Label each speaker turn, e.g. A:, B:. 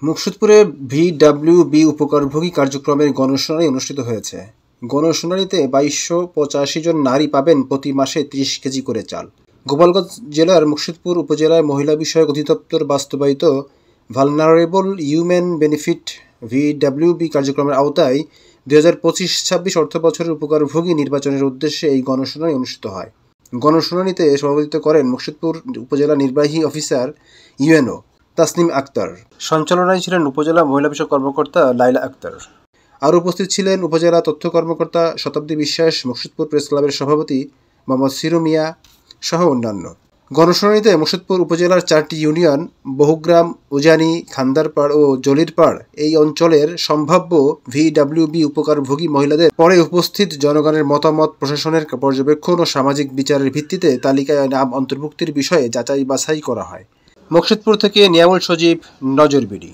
A: মুকসুদপুরে ভিডব্লিউবি উপকারভোগী কার্যক্রমের গণশুনানি অনুষ্ঠিত হয়েছে। গণশুনানিতে ২২৮৫ জন নারী পাবেন প্রতি মাসে ৩০ কেজি করে চাল। গোপালগঞ্জ জেলার মুকসুদপুর উপজেলায় মহিলা বিষয়ক অধিদপ্তর বাস্তবায়িত ভালনারেবল হিউম্যান বেনিফিট ভিডব্লিউবি কার্যক্রমের আওতায় ২০২৫-২৬ অর্থবছরের উপকারভোগী নির্বাচনের উদ্দেশ্যে এই গণশুনানি অনুষ্ঠিত হয়। গণশুনানিতে সভাপতিত্ব করেন মুকসুদপুর উপজেলা নির্বাহী অফিসার ইউএনও তাসনিম আক্তার। সঞ্চালনায় ছিলেন উপজেলা মহিলা বিষয়ক কর্মকর্তা লাইলা আক্তার। আরও উপস্থিত ছিলেন উপজেলা তথ্য কর্মকর্তা শতাব্দী বিশ্বাস, মুকসুদপুর প্রেস ক্লাবের সভাপতি মোহাম্মদ সিরু মিয়া সহ অন্যান্য। গণশুনানিতে মুকসুদপুর উপজেলার 4টি ইউনিয়ন বহুগ্রাম, উজানি, খান্দারপাড় ও জলিরপাড় এই অঞ্চলের সম্ভাব্য ভিডব্লিউবি উপকারভোগী মহিলাদের পরে উপস্থিত জনগণের মতামত, প্রশাসনের পর্যবেক্ষণ ও সামাজিক বিচারের ভিত্তিতে তালিকায় নাম অন্তর্ভুক্তির বিষয়ে যাচাই বাছাই করা হয়। মুকসুদপুর থেকে নিয়ামুল সজীব, নজরবিডি।